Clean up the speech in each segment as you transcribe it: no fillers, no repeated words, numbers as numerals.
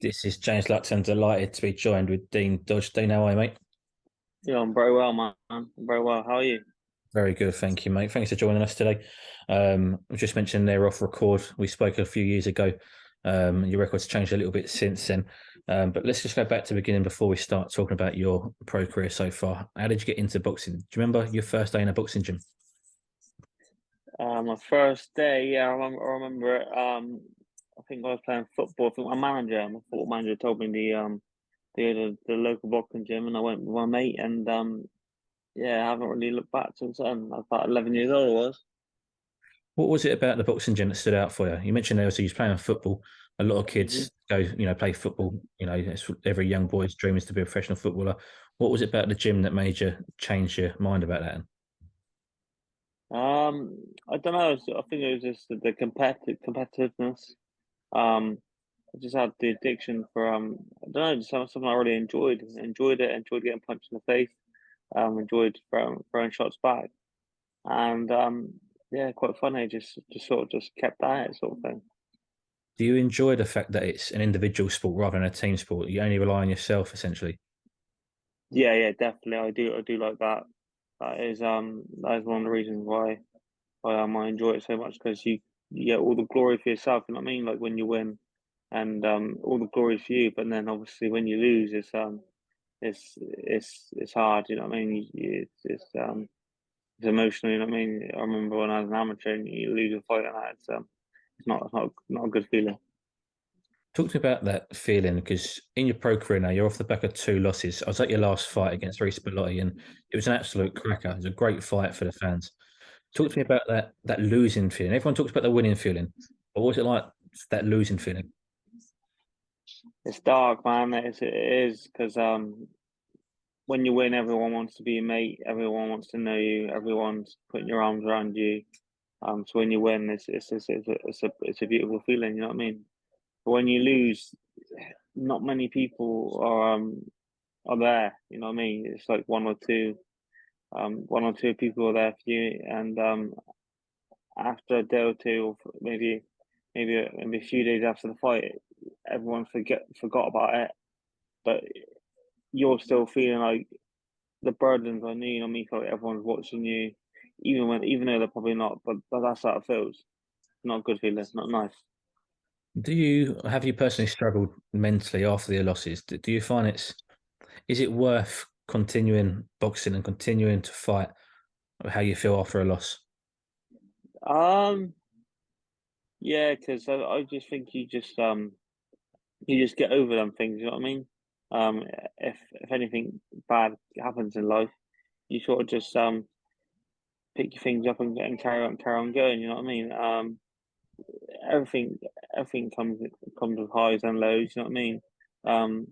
This is James Lutton, delighted to be joined with Dean Dodge. Dean, how are you, mate? Yeah, I'm very well, man. I'm very well. How are you? Very good, thank you, mate. Thanks for joining us today. I just mentioned there off record. We spoke a few years ago. Your record's changed a little bit since then. But let's just go back to the beginning before we start talking about your pro career so far. How did you get into boxing? Do you remember your first day in a boxing gym? My first day, yeah, I remember it. I think I was playing football. I think my football manager, told me the local boxing gym, and I went with my mate, and yeah, I haven't really looked back since then. I was about 11 years old. I was. What was it about the boxing gym that stood out for you? You mentioned there, so you was playing football. A lot of Mhm. kids go, play football. It's every young boy's dream is to be a professional footballer. What was it about the gym that made you change your mind about that? I don't know. I think it was just the competitiveness. Um, I just had the addiction for I don't know, just something I really enjoyed getting punched in the face. Enjoyed throwing shots back, and yeah, quite funny. Just sort of just kept at it, sort of thing. Do you enjoy the fact that it's an individual sport rather than a team sport? You only rely on yourself, essentially. Yeah, yeah, definitely. I do like that. That is one of the reasons why I enjoy it so much, because you get all the glory for yourself. You know what I mean? Like when you win, and all the glory for you. But then obviously when you lose, it's hard. You know what I mean? It's emotional. You know what I mean? I remember when I was an amateur and you lose a fight, and that it's not a good feeling. Talk to me about that feeling because in your pro career now, you're off the back of two losses. I was at your last fight against Reece Bellotti, and it was an absolute cracker. It was a great fight for the fans. Talk to me about that losing feeling. Everyone talks about the winning feeling, but what was it like that losing feeling? It's dark, man. It is because when you win, everyone wants to be a mate. Everyone wants to know you. Everyone's putting your arms around you. So when you win, it's a beautiful feeling. You know what I mean? But when you lose, not many people are there. You know what I mean? It's like one or two people are there for you, and after a day or two, or maybe a few days after the fight, everyone forgot about it. But you're still feeling like the burdens on you. You know what I mean? Feel like everyone's watching you, even though they're probably not. But that's how it feels. Not a good feeling. It's not nice. Have you personally struggled mentally after your losses? Do you find is it worth continuing boxing and continuing to fight how you feel after a loss? Um, yeah, because I just think you just get over them things. You know what I mean? Um, if anything bad happens in life, you sort of just pick your things up and carry on going. You know what I mean? Everything everything comes with highs and lows. You know what I mean? Um,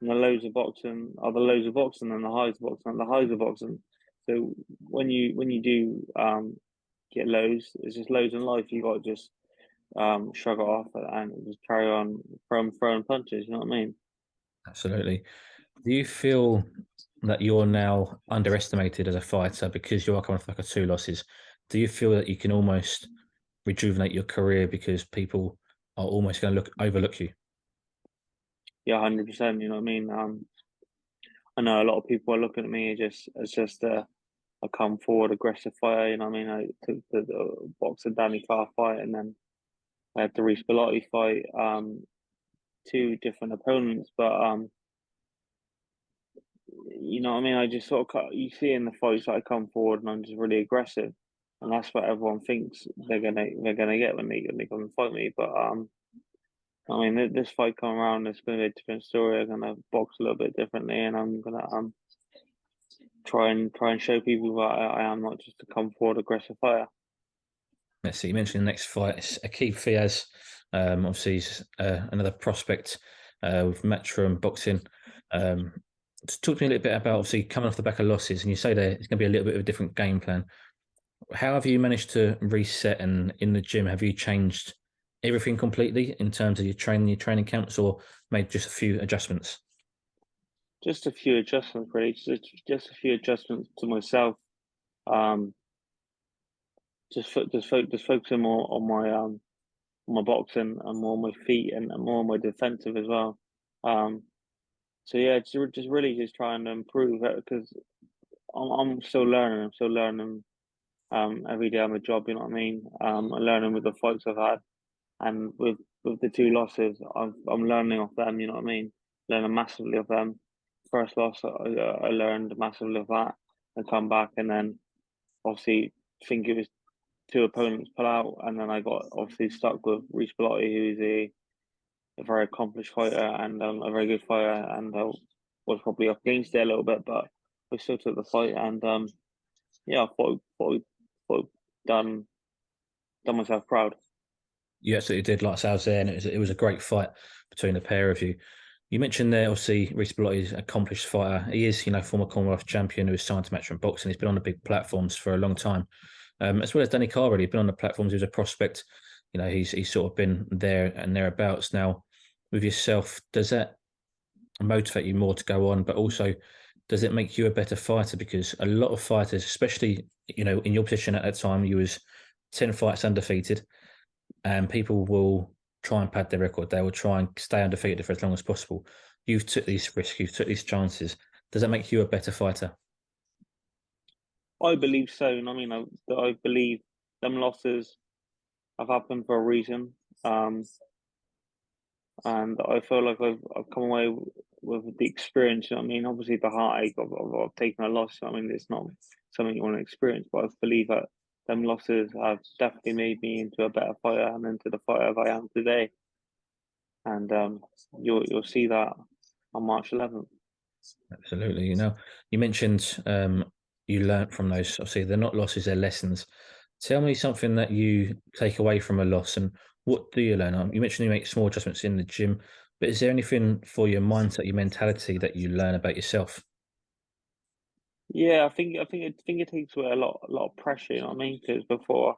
and the lows of boxing are the lows of boxing, and the highs of boxing are the highs of boxing. So when you do get lows, it's just lows in life. You got to just shrug it off and just carry on throwing punches. You know what I mean? Absolutely. Do you feel that you're now underestimated as a fighter because you are coming off like a two losses? Do you feel that you can almost rejuvenate your career because people are almost going to overlook you? Yeah, 100%. You know what I mean? I know a lot of people are looking at me as just a come forward aggressive fighter. You know what I mean? I took the boxer Danny Carr fight, and then I had the Reece Bellotti fight. Two different opponents, but you know what I mean. I just sort of you see in the fights that I come forward and I'm just really aggressive, and that's what everyone thinks they're gonna get when they come and fight me. But I mean, this fight come around, it's going to be a different story. I'm going to box a little bit differently, and I'm going to try and show people that I am not just a come forward aggressive fighter. Let's see. You mentioned the next fight. It's Akeem Fiaz. Obviously, he's another prospect with Matchroom Boxing. Um, just talk to me a little bit about obviously coming off the back of losses, and you say that it's going to be a little bit of a different game plan. How have you managed to reset and in the gym, have you changed everything completely in terms of your training camps, or made just a few adjustments? Just a few adjustments, really. Just a few adjustments to myself. Um, just focusing more on my boxing and more on my feet and more on my defensive as well. Um, so yeah, just really just trying to improve it because I'm still learning. I'm still learning every day on the job. You know what I mean? I'm learning with the fights I've had, and with the two losses, I'm learning off them. You know what I mean? Learning massively of them. First loss, I learned massively of that. I come back and then obviously think it was two opponents pull out, and then I got obviously stuck with Reece Bellotti, who's a very accomplished fighter and a very good fighter, and was probably up against it a little bit, but we still took the fight, and yeah, I thought done myself proud. You absolutely did. Like I said, I was there, and it was a great fight between the pair of you. You mentioned there, obviously, Reece Bellotti is an accomplished fighter. He is, former Commonwealth champion who was signed to Matchroom Boxing. He's been on the big platforms for a long time, as well as Danny Carr. Really, he's been on the platforms. He was a prospect. He's sort of been there and thereabouts. Now, with yourself, does that motivate you more to go on? But also, does it make you a better fighter? Because a lot of fighters, especially in your position at that time, you was 10 fights undefeated, and people will try and pad their record. They will try and stay undefeated for as long as possible. You've took these risks, you've took these chances. Does that make you a better fighter? I believe so, and I mean, I believe them losses have happened for a reason, um, and I feel like I've come away with the experience. You know what I mean, obviously the heartache of taking a loss. I mean, it's not something you want to experience, but I believe that them losses have definitely made me into a better fighter and into the fighter that I am today. And you'll see that on March 11th. Absolutely. You mentioned you learnt from those. Obviously, they're not losses; they're lessons. Tell me something that you take away from a loss, and what do you learn? You mentioned you make small adjustments in the gym, but is there anything for your mindset, your mentality that you learn about yourself? Yeah, I think it takes away a lot of pressure. You know what I mean? Because before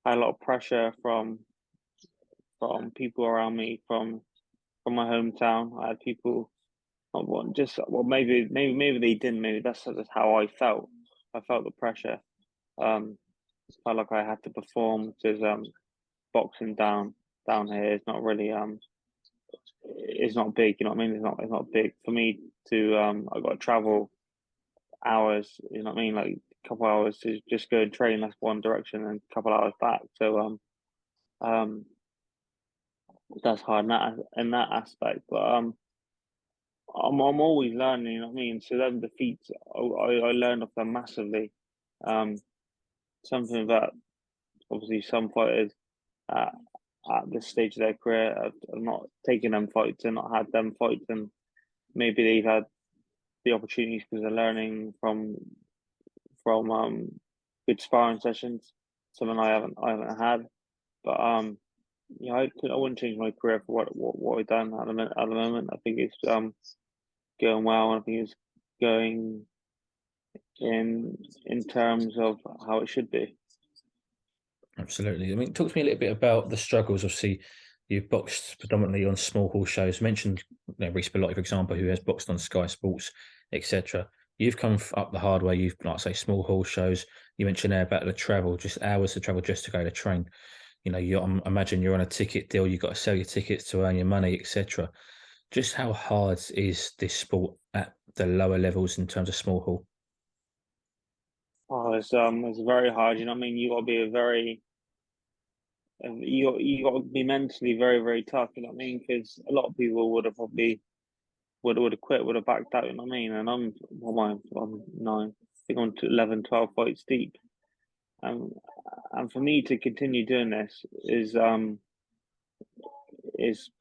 I had a lot of pressure from people around me, from my hometown. I had people, well, just well, maybe they didn't. Maybe that's just how I felt. I felt the pressure. Um, felt like I had to perform because boxing down here is not really it's not big. You know what I mean? It's not big for me to I got to travel hours. You know what I mean? Like a couple hours to just go and train. That's one direction, and a couple hours back. So um that's hard in that aspect. But I'm always learning. You know what I mean? So them defeats, I learned off them massively. Um, something that obviously some fighters at at this stage of their career have not taken them fights and not had them fights, and maybe they've had the opportunities because they're learning from good sparring sessions. Something I haven't had, but yeah, I wouldn't change my career for what I've done at the moment. I think it's going well, and I think it's going in terms of how it should be. Absolutely. I mean, talk to me a little bit about the struggles. Obviously, you've boxed predominantly on small hall shows. You mentioned Reece Bellotti, for example, who has boxed on Sky Sports, etc. You've come up the hard way. You've, like I say, small hall shows. You mentioned there about the travel, just hours to travel just to go to train. Imagine you're on a ticket deal. You've got to sell your tickets to earn your money, etc. Just how hard is this sport at the lower levels in terms of small hall? Oh, it's very hard. You know what I mean? You got to be a very you got to be mentally very tough. You know what I mean? Because a lot of people would have probably would have quit, would have backed out. You know what I mean? And I'm nine. I think I'm to 11, 12 fights deep. Um, and for me to continue doing this is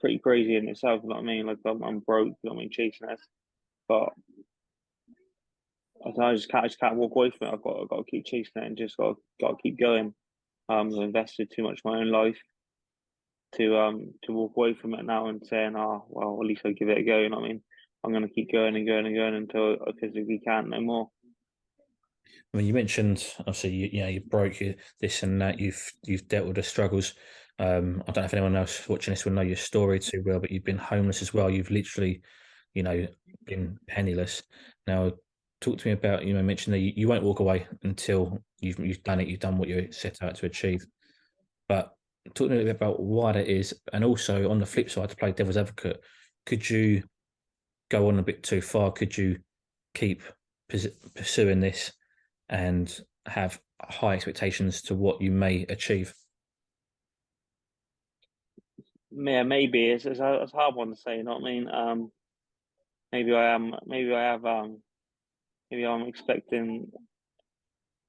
pretty crazy in itself. You know what I mean? Like I'm broke. You know what I mean? Chasing this, but I just can't walk away from it. I've got to keep chasing it and just got to keep going. I've invested too much of my own life to walk away from it now and saying, oh well, at least I give it a go. You know what I mean? I'm gonna keep going and going and going until I physically can't no more. I mean, you mentioned obviously you broke this and that. You've dealt with the struggles. I don't know if anyone else watching this will know your story too well, but you've been homeless as well. You've literally, you know, been penniless. Now, talk to me about mentioned that you won't walk away until you've done it. You've done what you set out to achieve. But talk to me a bit about why that is, and also on the flip side, to play devil's advocate, Could you go on a bit too far? Could you keep pursuing this and have high expectations to what you may achieve? Yeah, maybe it's a hard one to say. You know what I mean? Maybe I am. Maybe I have. Maybe I'm expecting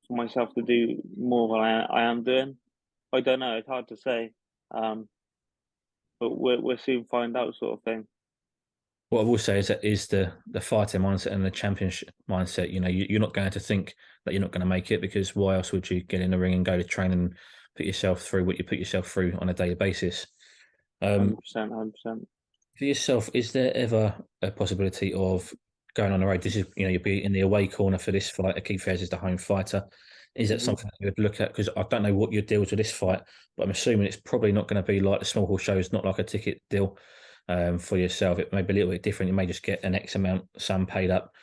for myself to do more than I am doing. I don't know. It's hard to say. Um, but we'll soon find out, sort of thing. What I will say is that is the fighter mindset and the championship mindset. You know, you're not going to think that you're not going to make it, because why else would you get in the ring and go to train and put yourself through what you put yourself through on a daily basis? Um, 100%, 100%. for yourself, is there ever a possibility of going on the road? This is, you know, you'll be in the away corner for this fight. Akeem Fairs is the home fighter. Is that Hmm. something that you would look at? Because I don't know what your deals with this fight, but I'm assuming it's probably not going to be like the small hall shows, not like a ticket deal for yourself. It may be a little bit different. You may just get an X amount sum paid up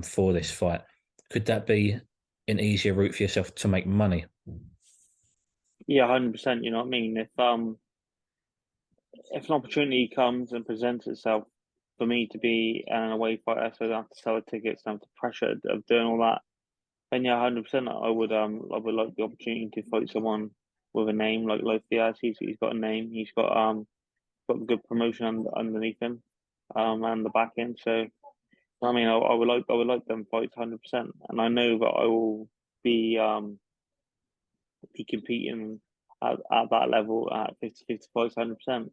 for this fight. Could that be an easier route for yourself to make money? Yeah, 100%. You know what I mean? If an opportunity comes and presents itself for me to be an away fighter, so I don't have to sell the tickets, don't have the pressure of doing all that, then yeah, 100%. I would like the opportunity to fight someone with a name like Diaz. He's got a name. Got good promotion underneath him, and the back end. So I mean, I would like them fights 100%, and I know that I will be competing at that level at 50-50 fights 100%.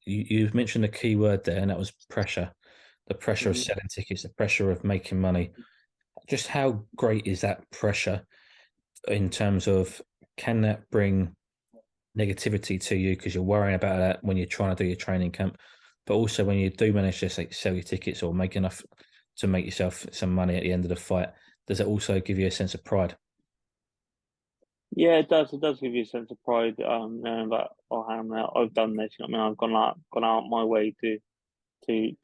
You've mentioned a key word there, and that was pressure. The pressure of Hmm. selling tickets, the pressure of making money. Just how great is that pressure in terms of, can that bring negativity to you because you're worrying about that when you're trying to do your training camp, but also when you do manage to sell your tickets or make enough to make yourself some money at the end of the fight, does it also give you a sense of pride? Yeah, it does. It does give you a sense of pride, knowing that I've done this. You know what I mean? I've gone out my way to to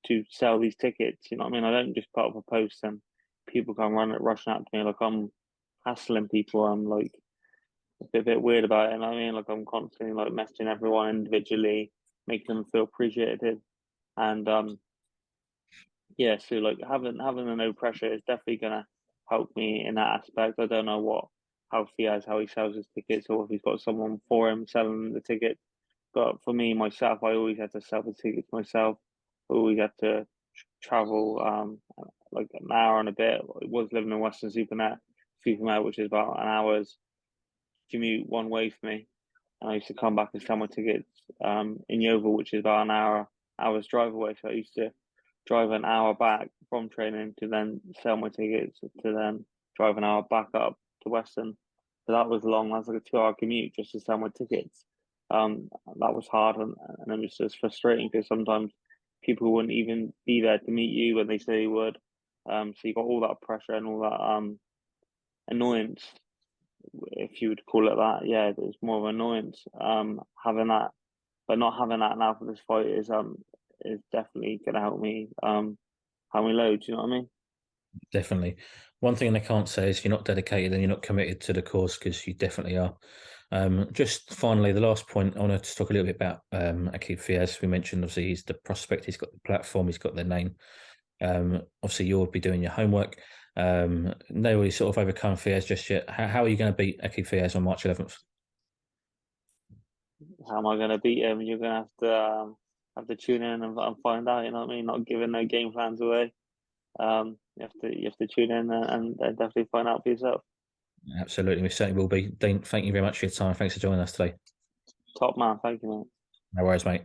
to sell these tickets. You know what I mean? I don't just put up a post and people come rushing out to me like I'm hassling people. I'm like a bit weird about it. And I mean, like I'm constantly like messaging everyone individually, making them feel appreciated. And yeah, so like having the no pressure is definitely gonna help me in that aspect. I don't know how he sells his tickets, or if he's got someone for him selling the tickets. But for me myself, I always had to sell the tickets myself. I always had to travel like an hour and a bit. I was living in Supermare, which is about an hour's commute one way for me. And I used to come back and sell my tickets in Yeovil, which is about an hour's drive away. So I used to drive an hour back from training to then sell my tickets to then drive an hour back up to Western. So that was long. That was like a 2 hour commute just to sell my tickets. That was hard, and it was just frustrating because sometimes people wouldn't even be there to meet you when they say they would. So you got all that pressure and all that annoyance, if you would call it that. Yeah, it's more of annoyance. Having that, but not having that now for this fight is definitely gonna help me load. Do you know what I mean? Definitely. One thing I can't say is you're not dedicated and you're not committed to the cause, because you definitely are. Just finally, the last point, I want to talk a little bit about Akib Fiaz. We mentioned obviously he's the prospect, he's got the platform, he's got the name. Obviously, you'll be doing your homework. Nobody's sort of overcome Fiaz just yet. How are you going to beat Akib Fiaz on March 11th? How am I gonna beat him? You're gonna have to tune in and find out. You know what I mean? Not giving no game plans away. You have to tune in and definitely find out for yourself. Absolutely, we certainly will be. Dean, thank you very much for your time. Thanks for joining us today. Top man, thank you, man. No worries, mate.